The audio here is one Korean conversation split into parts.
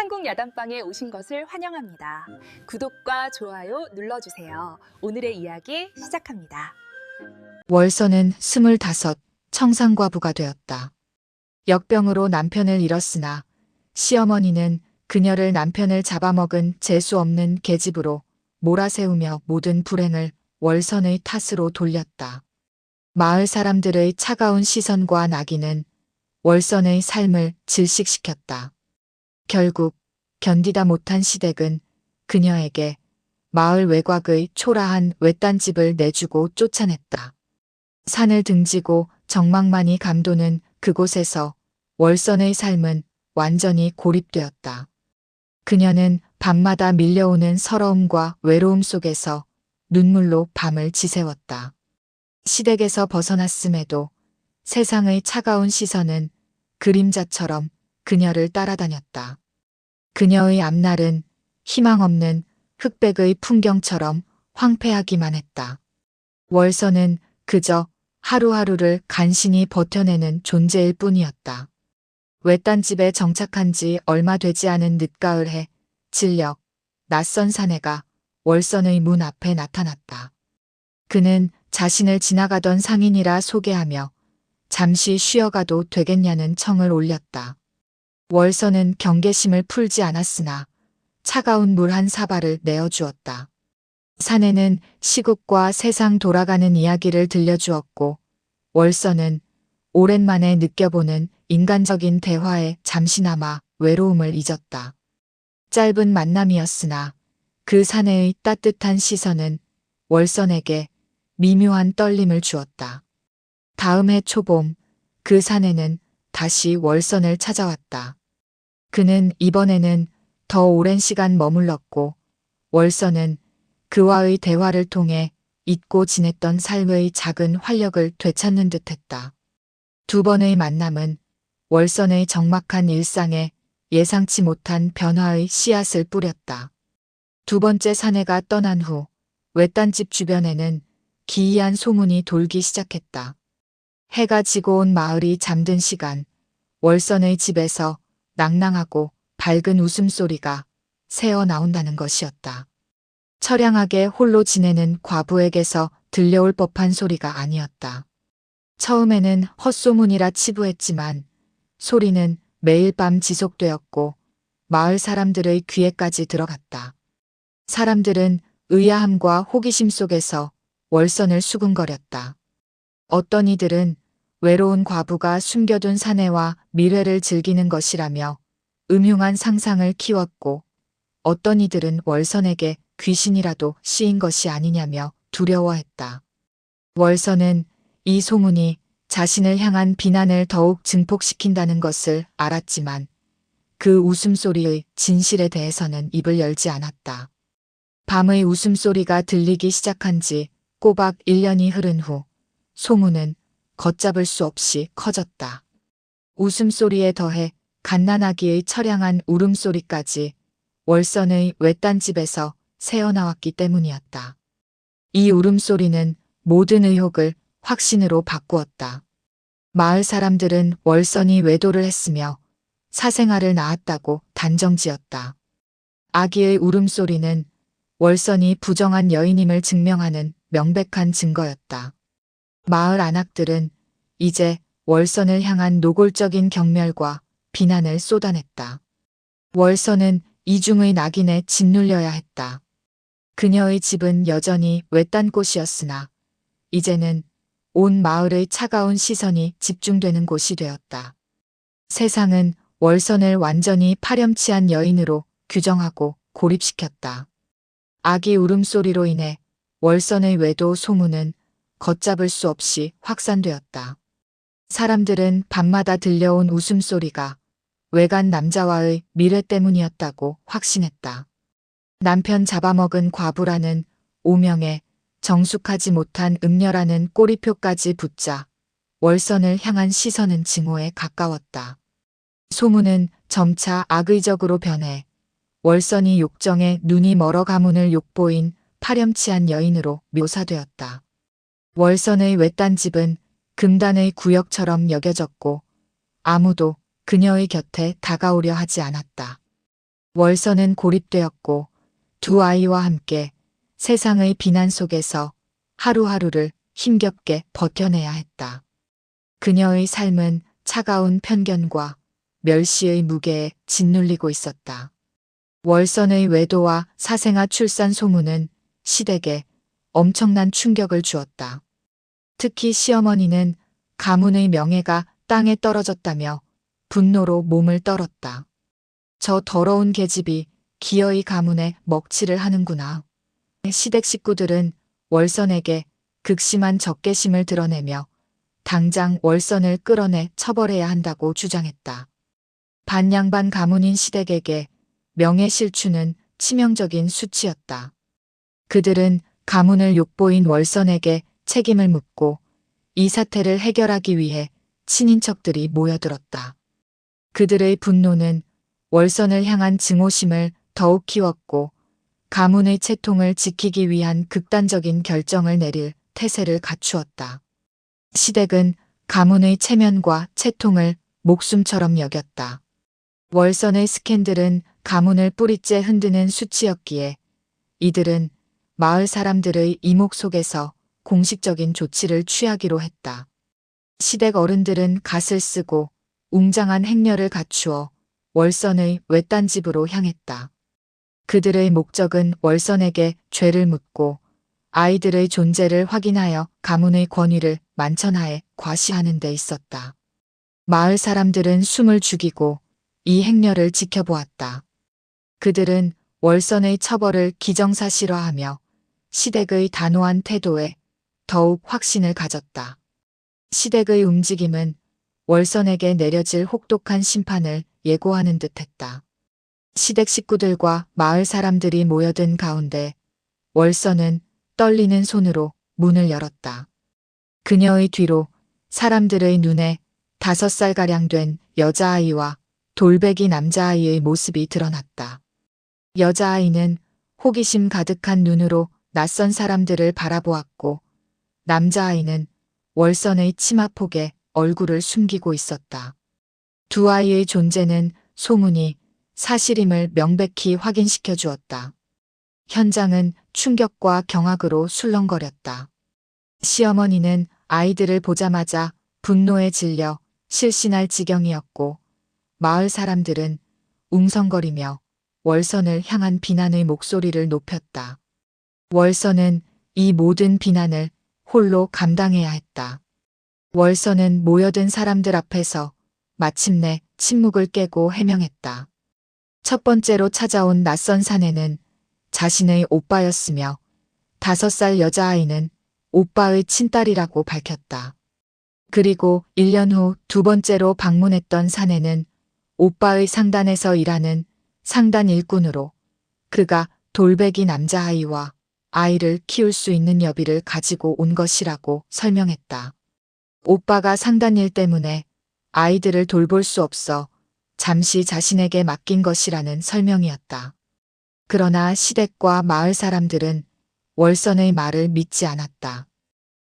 한국 야단방에 오신 것을 환영합니다. 구독과 좋아요 눌러주세요. 오늘의 이야기 시작합니다. 월선은 25, 청산과부가 되었다. 역병으로 남편을 잃었으나 시어머니는 그녀를 남편을 잡아먹은 재수 없는 계집으로 몰아세우며 모든 불행을 월선의 탓으로 돌렸다. 마을 사람들의 차가운 시선과 낙인은 월선의 삶을 질식시켰다. 결국 견디다 못한 시댁은 그녀에게 마을 외곽의 초라한 외딴집을 내주고 쫓아냈다. 산을 등지고 정막만이 감도는 그곳에서 월선의 삶은 완전히 고립되었다. 그녀는 밤마다 밀려오는 서러움과 외로움 속에서 눈물로 밤을 지새웠다. 시댁에서 벗어났음에도 세상의 차가운 시선은 그림자처럼 그녀를 따라다녔다. 그녀의 앞날은 희망 없는 흑백의 풍경처럼 황폐하기만 했다. 월선은 그저 하루하루를 간신히 버텨내는 존재일 뿐이었다. 외딴집에 정착한 지 얼마 되지 않은 늦가을에 진력, 낯선 사내가 월선의 문 앞에 나타났다. 그는 자신을 지나가던 상인이라 소개하며 잠시 쉬어가도 되겠냐는 청을 올렸다. 월선은 경계심을 풀지 않았으나 차가운 물 한 사발을 내어주었다. 사내는 시국과 세상 돌아가는 이야기를 들려주었고 월선은 오랜만에 느껴보는 인간적인 대화에 잠시나마 외로움을 잊었다. 짧은 만남이었으나 그 사내의 따뜻한 시선은 월선에게 미묘한 떨림을 주었다. 다음 해 초봄 그 사내는 다시 월선을 찾아왔다. 그는 이번에는 더 오랜 시간 머물렀고 월선은 그와의 대화를 통해 잊고 지냈던 삶의 작은 활력을 되찾는 듯했다. 두 번의 만남은 월선의 적막한 일상에 예상치 못한 변화의 씨앗을 뿌렸다. 두 번째 사내가 떠난 후 외딴집 주변에는 기이한 소문이 돌기 시작했다. 해가 지고 온 마을이 잠든 시간, 월선의 집에서 낭낭하고 밝은 웃음소리가 새어 나온다는 것이었다. 처량하게 홀로 지내는 과부에게서 들려올 법한 소리가 아니었다. 처음에는 헛소문이라 치부했지만 소리는 매일 밤 지속되었고 마을 사람들의 귀에까지 들어갔다. 사람들은 의아함과 호기심 속에서 월선을 수군거렸다. 어떤 이들은 외로운 과부가 숨겨둔 사내와 미래를 즐기는 것이라며 음흉한 상상을 키웠고 어떤 이들은 월선에게 귀신이라도 씌인 것이 아니냐며 두려워했다. 월선은 이 소문이 자신을 향한 비난을 더욱 증폭시킨다는 것을 알았지만 그 웃음소리의 진실에 대해서는 입을 열지 않았다. 밤의 웃음소리가 들리기 시작한 지 꼬박 1년이 흐른 후 소문은 걷잡을 수 없이 커졌다. 웃음소리에 더해 갓난아기의 처량한 울음소리까지 월선의 외딴집에서 새어나왔기 때문이었다. 이 울음소리는 모든 의혹을 확신으로 바꾸었다. 마을 사람들은 월선이 외도를 했으며 사생아를 낳았다고 단정지었다. 아기의 울음소리는 월선이 부정한 여인임을 증명하는 명백한 증거였다. 마을 안악들은 이제 월선을 향한 노골적인 경멸과 비난을 쏟아냈다. 월선은 이중의 낙인에 짓눌려야 했다. 그녀의 집은 여전히 외딴 곳이었으나 이제는 온 마을의 차가운 시선이 집중되는 곳이 되었다. 세상은 월선을 완전히 파렴치한 여인으로 규정하고 고립시켰다. 아기 울음소리로 인해 월선의 외도 소문은 걷잡을 수 없이 확산되었다. 사람들은 밤마다 들려온 웃음소리가 외간 남자와의 미래 때문이었다고 확신했다. 남편 잡아먹은 과부라는 오명에 정숙하지 못한 음녀라는 꼬리표까지 붙자 월선을 향한 시선은 증오에 가까웠다. 소문은 점차 악의적으로 변해 월선이 욕정에 눈이 멀어 가문을 욕보인 파렴치한 여인으로 묘사되었다. 월선의 외딴집은 금단의 구역처럼 여겨졌고 아무도 그녀의 곁에 다가오려 하지 않았다. 월선은 고립되었고 두 아이와 함께 세상의 비난 속에서 하루하루를 힘겹게 버텨내야 했다. 그녀의 삶은 차가운 편견과 멸시의 무게에 짓눌리고 있었다. 월선의 외도와 사생아 출산 소문은 시댁에 엄청난 충격을 주었다. 특히 시어머니는 가문의 명예가 땅에 떨어졌다며 분노로 몸을 떨었다. 저 더러운 계집이 기어이 가문에 먹칠을 하는구나. 시댁 식구들은 월선에게 극심한 적개심을 드러내며 당장 월선을 끌어내 처벌해야 한다고 주장했다. 반양반 가문인 시댁에게 명예실추는 치명적인 수치였다. 그들은 가문을 욕보인 월선에게 책임을 묻고 이 사태를 해결하기 위해 친인척들이 모여들었다. 그들의 분노는 월선을 향한 증오심을 더욱 키웠고 가문의 채통을 지키기 위한 극단적인 결정을 내릴 태세를 갖추었다. 시댁은 가문의 체면과 채통을 목숨처럼 여겼다. 월선의 스캔들은 가문을 뿌리째 흔드는 수치였기에 이들은 마을 사람들의 이목 속에서 공식적인 조치를 취하기로 했다. 시댁 어른들은 갓을 쓰고 웅장한 행렬을 갖추어 월선의 외딴 집으로 향했다. 그들의 목적은 월선에게 죄를 묻고 아이들의 존재를 확인하여 가문의 권위를 만천하에 과시하는 데 있었다. 마을 사람들은 숨을 죽이고 이 행렬을 지켜보았다. 그들은 월선의 처벌을 기정사실화하며 시댁의 단호한 태도에 더욱 확신을 가졌다. 시댁의 움직임은 월선에게 내려질 혹독한 심판을 예고하는 듯했다. 시댁 식구들과 마을 사람들이 모여든 가운데 월선은 떨리는 손으로 문을 열었다. 그녀의 뒤로 사람들의 눈에 5살가량 된 여자아이와 돌베기 남자아이의 모습이 드러났다. 여자아이는 호기심 가득한 눈으로 낯선 사람들을 바라보았고 남자아이는 월선의 치마폭에 얼굴을 숨기고 있었다. 두 아이의 존재는 소문이 사실임을 명백히 확인시켜 주었다. 현장은 충격과 경악으로 술렁거렸다. 시어머니는 아이들을 보자마자 분노에 질려 실신할 지경이었고 마을 사람들은 웅성거리며 월선을 향한 비난의 목소리를 높였다. 월선은 이 모든 비난을 홀로 감당해야 했다. 월선은 모여든 사람들 앞에서 마침내 침묵을 깨고 해명했다. 첫 번째로 찾아온 낯선 사내는 자신의 오빠였으며 5살 여자아이는 오빠의 친딸이라고 밝혔다. 그리고 1년 후 두 번째로 방문했던 사내는 오빠의 상단에서 일하는 상단 일꾼으로 그가 돌베기 남자아이와 아이를 키울 수 있는 여비를 가지고 온 것이라고 설명했다. 오빠가 상단 일 때문에 아이들을 돌볼 수 없어 잠시 자신에게 맡긴 것이라는 설명이었다. 그러나 시댁과 마을 사람들은 월선의 말을 믿지 않았다.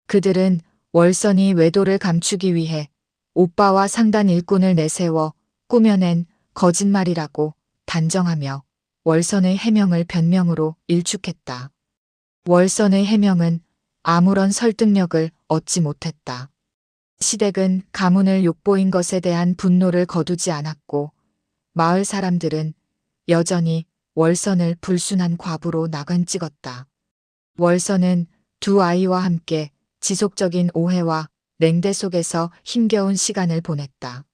그들은 월선이 외도를 감추기 위해 오빠와 상단 일꾼을 내세워 꾸며낸 거짓말이라고 단정하며 월선의 해명을 변명으로 일축했다. 월선의 해명은 아무런 설득력을 얻지 못했다. 시댁은 가문을 욕보인 것에 대한 분노를 거두지 않았고 마을 사람들은 여전히 월선을 불순한 과부로 낙안 찍었다. 월선은 두 아이와 함께 지속적인 오해와 냉대 속에서 힘겨운 시간을 보냈다.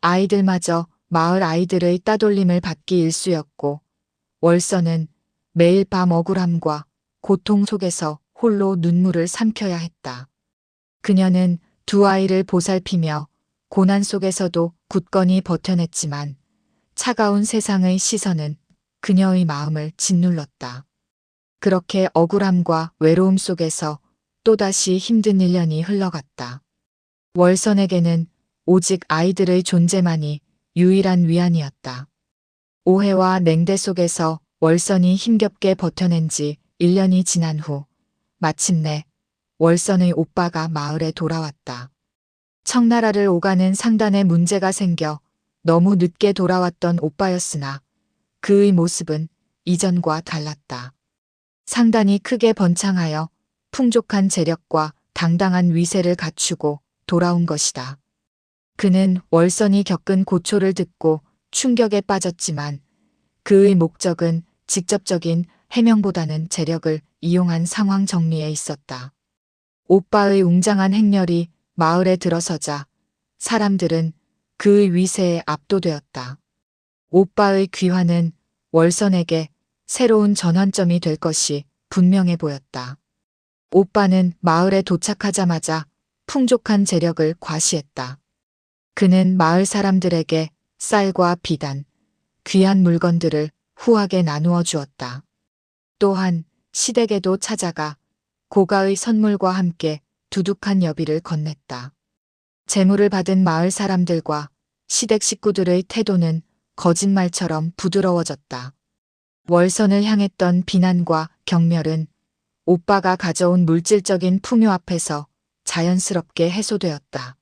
아이들마저 마을 아이들의 따돌림을 받기 일쑤였고 월선은 매일 밤 억울함과 고통 속에서 홀로 눈물을 삼켜야 했다. 그녀는 두 아이를 보살피며 고난 속에서도 굳건히 버텨냈지만 차가운 세상의 시선은 그녀의 마음을 짓눌렀다. 그렇게 억울함과 외로움 속에서 또다시 힘든 1년이 흘러갔다. 월선에게는 오직 아이들의 존재만이 유일한 위안이었다. 오해와 냉대 속에서 월선이 힘겹게 버텨낸 지 1년이 지난 후 마침내 월선의 오빠가 마을에 돌아왔다. 청나라를 오가는 상단에 문제가 생겨 너무 늦게 돌아왔던 오빠였으나 그의 모습은 이전과 달랐다. 상단이 크게 번창하여 풍족한 재력과 당당한 위세를 갖추고 돌아온 것이다. 그는 월선이 겪은 고초를 듣고 충격에 빠졌지만 그의 목적은 직접적인 해명보다는 재력을 이용한 상황 정리에 있었다. 오빠의 웅장한 행렬이 마을에 들어서자 사람들은 그의 위세에 압도되었다. 오빠의 귀환은 월선에게 새로운 전환점이 될 것이 분명해 보였다. 오빠는 마을에 도착하자마자 풍족한 재력을 과시했다. 그는 마을 사람들에게 쌀과 비단, 귀한 물건들을 후하게 나누어 주었다. 또한 시댁에도 찾아가 고가의 선물과 함께 두둑한 여비를 건넸다. 재물을 받은 마을 사람들과 시댁 식구들의 태도는 거짓말처럼 부드러워졌다. 월선을 향했던 비난과 경멸은 오빠가 가져온 물질적인 풍요 앞에서 자연스럽게 해소되었다.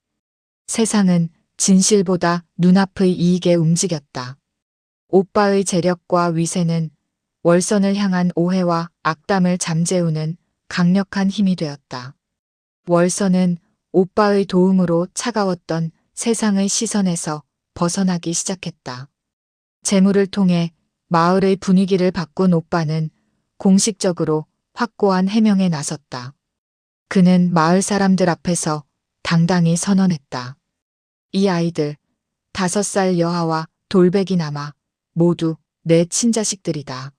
세상은 진실보다 눈앞의 이익에 움직였다. 오빠의 재력과 위세는 월선을 향한 오해와 악담을 잠재우는 강력한 힘이 되었다. 월선은 오빠의 도움으로 차가웠던 세상의 시선에서 벗어나기 시작했다. 재물을 통해 마을의 분위기를 바꾼 오빠는 공식적으로 확고한 해명에 나섰다. 그는 마을 사람들 앞에서 당당히 선언했다. 이 아이들, 5살 여아와 돌베기 남아 모두 내 친자식들이다.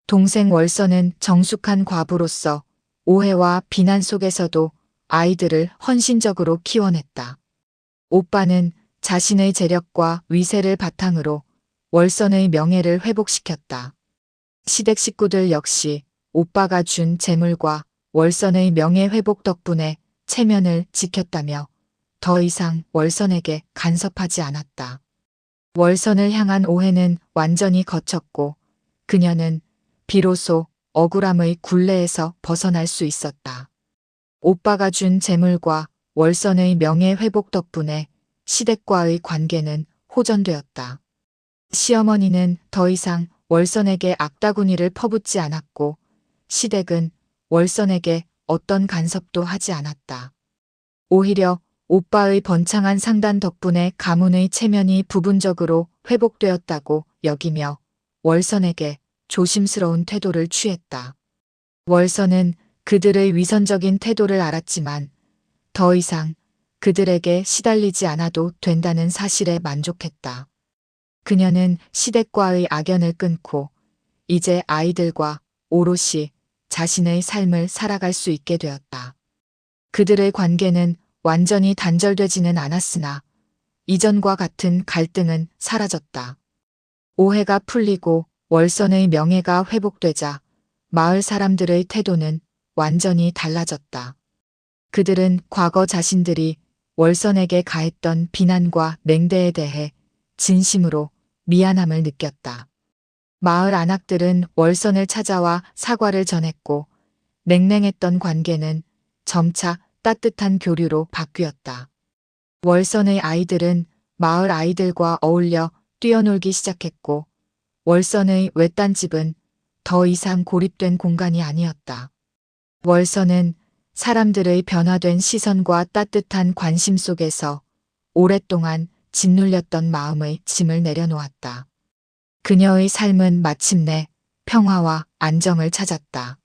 동생 월선은 정숙한 과부로서 오해와 비난 속에서도 아이들을 헌신적으로 키워냈다. 오빠는 자신의 재력과 위세를 바탕으로 월선의 명예를 회복시켰다. 시댁 식구들 역시 오빠가 준 재물과 월선의 명예 회복 덕분에 체면을 지켰다며 더 이상 월선에게 간섭하지 않았다. 월선을 향한 오해는 완전히 거쳤고 그녀는 비로소 억울함의 굴레에서 벗어날 수 있었다. 오빠가 준 재물과 월선의 명예 회복 덕분에 시댁과의 관계는 호전되었다. 시어머니는 더 이상 월선에게 악다구니를 퍼붓지 않았고 시댁은 월선에게 어떤 간섭도 하지 않았다. 오히려 오빠의 번창한 상단 덕분에 가문의 체면이 부분적으로 회복되었다고 여기며 월선에게 조심스러운 태도를 취했다. 월선은 그들의 위선적인 태도를 알았지만 더 이상 그들에게 시달리지 않아도 된다는 사실에 만족했다. 그녀는 시댁과의 악연을 끊고 이제 아이들과 오롯이 자신의 삶을 살아갈 수 있게 되었다. 그들의 관계는 완전히 단절되지는 않았으나 이전과 같은 갈등은 사라졌다. 오해가 풀리고 월선의 명예가 회복되자 마을 사람들의 태도는 완전히 달라졌다. 그들은 과거 자신들이 월선에게 가했던 비난과 냉대에 대해 진심으로 미안함을 느꼈다. 마을 안악들은 월선을 찾아와 사과를 전했고 냉랭했던 관계는 점차 따뜻한 교류로 바뀌었다. 월선의 아이들은 마을 아이들과 어울려 뛰어놀기 시작했고 월선의 외딴 집은 더 이상 고립된 공간이 아니었다. 월선은 사람들의 변화된 시선과 따뜻한 관심 속에서 오랫동안 짓눌렸던 마음의 짐을 내려놓았다. 그녀의 삶은 마침내 평화와 안정을 찾았다.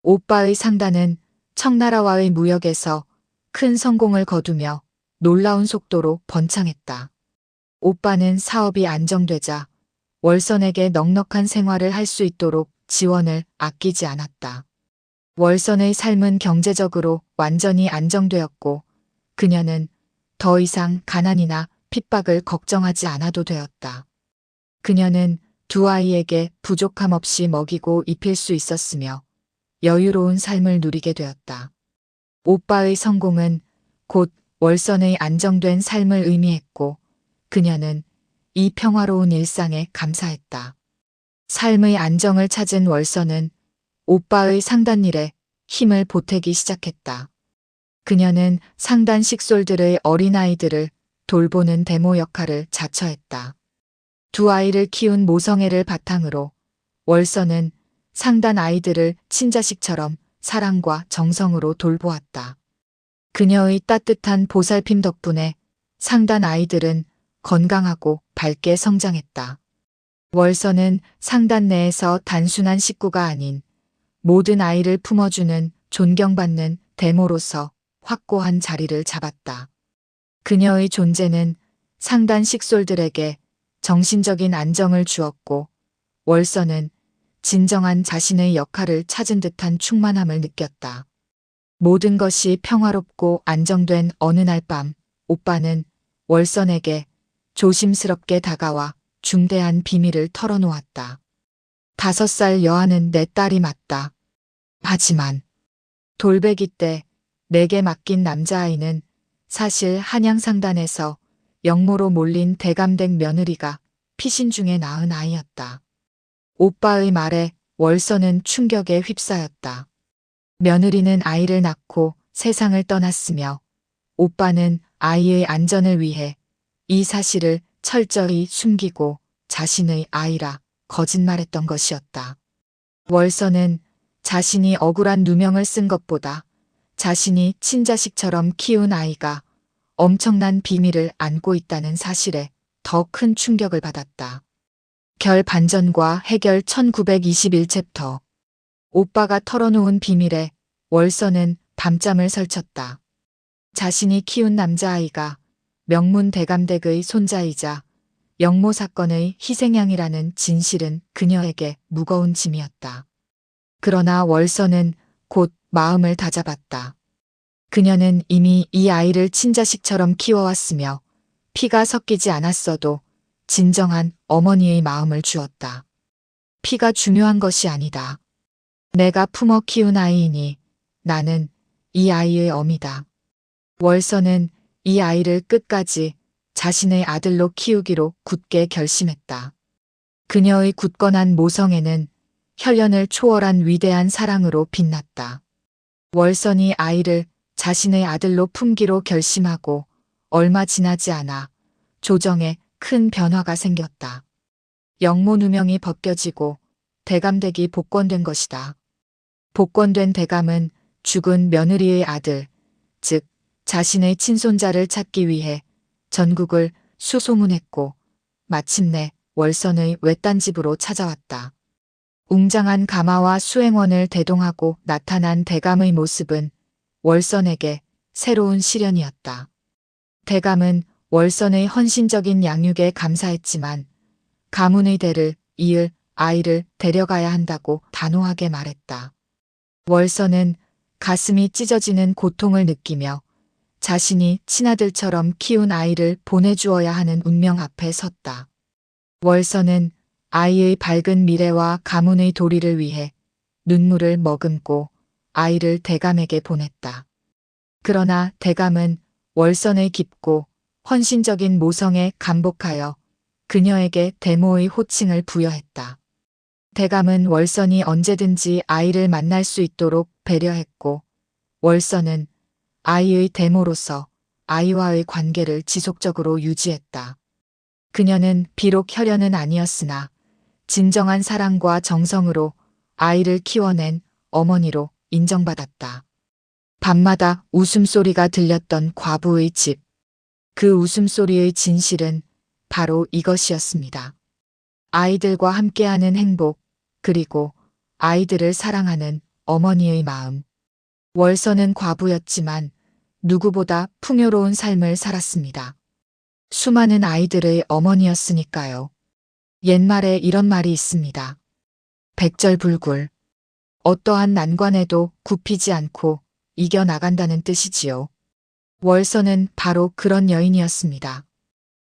오빠의 상단은 청나라와의 무역에서 큰 성공을 거두며 놀라운 속도로 번창했다. 오빠는 사업이 안정되자 월선에게 넉넉한 생활을 할 수 있도록 지원을 아끼지 않았다. 월선의 삶은 경제적으로 완전히 안정되었고 그녀는 더 이상 가난이나 핍박을 걱정하지 않아도 되었다. 그녀는 두 아이에게 부족함 없이 먹이고 입힐 수 있었으며 여유로운 삶을 누리게 되었다. 오빠의 성공은 곧 월선의 안정된 삶을 의미했고 그녀는 이 평화로운 일상에 감사했다. 삶의 안정을 찾은 월선은 오빠의 상단일에 힘을 보태기 시작했다. 그녀는 상단 식솔들의 어린아이들을 돌보는 대모 역할을 자처했다. 두 아이를 키운 모성애를 바탕으로 월서는 상단 아이들을 친자식처럼 사랑과 정성으로 돌보았다. 그녀의 따뜻한 보살핌 덕분에 상단 아이들은 건강하고 밝게 성장했다. 월서는 상단 내에서 단순한 식구가 아닌 모든 아이를 품어주는 존경받는 대모로서 확고한 자리를 잡았다. 그녀의 존재는 상단 식솔들에게 정신적인 안정을 주었고 월서는 진정한 자신의 역할을 찾은 듯한 충만함을 느꼈다. 모든 것이 평화롭고 안정된 어느 날 밤, 오빠는 월선에게 조심스럽게 다가와 중대한 비밀을 털어놓았다. 5살 여아는 내 딸이 맞다. 하지만 돌베기 때 내게 맡긴 남자아이는 사실 한양상단에서 영모로 몰린 대감댁 며느리가 피신 중에 낳은 아이였다. 오빠의 말에 월서는 충격에 휩싸였다. 며느리는 아이를 낳고 세상을 떠났으며 오빠는 아이의 안전을 위해 이 사실을 철저히 숨기고 자신의 아이라 거짓말했던 것이었다. 월서는 자신이 억울한 누명을 쓴 것보다 자신이 친자식처럼 키운 아이가 엄청난 비밀을 안고 있다는 사실에 더 큰 충격을 받았다. 결 반전과 해결 1921챕터. 오빠가 털어놓은 비밀에 월서는 밤잠을 설쳤다. 자신이 키운 남자아이가 명문 대감댁의 손자이자 영모 사건의 희생양이라는 진실은 그녀에게 무거운 짐이었다. 그러나 월서는 곧 마음을 다잡았다. 그녀는 이미 이 아이를 친자식처럼 키워왔으며 피가 섞이지 않았어도 진정한 어머니의 마음을 주었다. 피가 중요한 것이 아니다. 내가 품어 키운 아이이니 나는 이 아이의 어미다. 월서는 이 아이를 끝까지 자신의 아들로 키우기로 굳게 결심했다. 그녀의 굳건한 모성애는 혈연을 초월한 위대한 사랑으로 빛났다. 월선이 아이를 자신의 아들로 품기로 결심하고 얼마 지나지 않아 조정에 큰 변화가 생겼다. 영모 누명이 벗겨지고 대감댁이 복권된 것이다. 복권된 대감은 죽은 며느리의 아들, 즉 자신의 친손자를 찾기 위해 전국을 수소문했고 마침내 월선의 외딴 집으로 찾아왔다. 웅장한 가마와 수행원을 대동하고 나타난 대감의 모습은 월선에게 새로운 시련이었다. 대감은 월선의 헌신적인 양육에 감사했지만 가문의 대를 이을 아이를 데려가야 한다고 단호하게 말했다. 월선은 가슴이 찢어지는 고통을 느끼며 자신이 친아들처럼 키운 아이를 보내주어야 하는 운명 앞에 섰다. 월선은 아이의 밝은 미래와 가문의 도리를 위해 눈물을 머금고 아이를 대감에게 보냈다. 그러나 대감은 월선의 깊고 헌신적인 모성에 감복하여 그녀에게 대모의 호칭을 부여했다. 대감은 월선이 언제든지 아이를 만날 수 있도록 배려했고 월선은 아이의 대모로서 아이와의 관계를 지속적으로 유지했다. 그녀는 비록 혈연은 아니었으나 진정한 사랑과 정성으로 아이를 키워낸 어머니로 인정받았다. 밤마다 웃음소리가 들렸던 과부의 집. 그 웃음소리의 진실은 바로 이것이었습니다. 아이들과 함께하는 행복, 그리고 아이들을 사랑하는 어머니의 마음. 월선은 과부였지만 누구보다 풍요로운 삶을 살았습니다. 수많은 아이들의 어머니였으니까요. 옛말에 이런 말이 있습니다. 백절불굴. 어떠한 난관에도 굽히지 않고 이겨나간다는 뜻이지요. 월선은 바로 그런 여인이었습니다.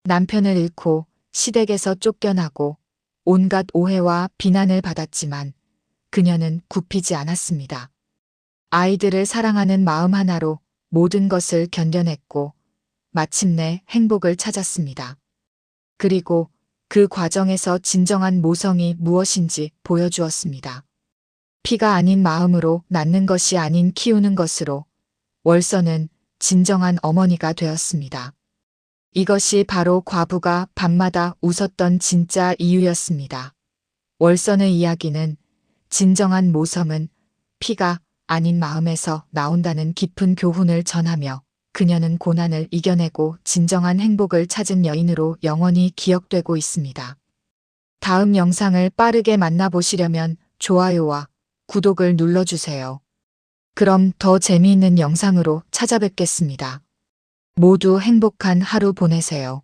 남편을 잃고 시댁에서 쫓겨나고 온갖 오해와 비난을 받았지만 그녀는 굽히지 않았습니다. 아이들을 사랑하는 마음 하나로 모든 것을 견뎌냈고 마침내 행복을 찾았습니다. 그리고 그 과정에서 진정한 모성이 무엇인지 보여주었습니다. 피가 아닌 마음으로 낳는 것이 아닌 키우는 것으로 월선은 진정한 어머니가 되었습니다. 이것이 바로 과부가 밤마다 웃었던 진짜 이유였습니다. 월선의 이야기는 진정한 모성은 피가 아닌 마음에서 나온다는 깊은 교훈을 전하며 그녀는 고난을 이겨내고 진정한 행복을 찾은 여인으로 영원히 기억되고 있습니다. 다음 영상을 빠르게 만나보시려면 좋아요와 구독을 눌러주세요. 그럼 더 재미있는 영상으로 찾아뵙겠습니다. 모두 행복한 하루 보내세요.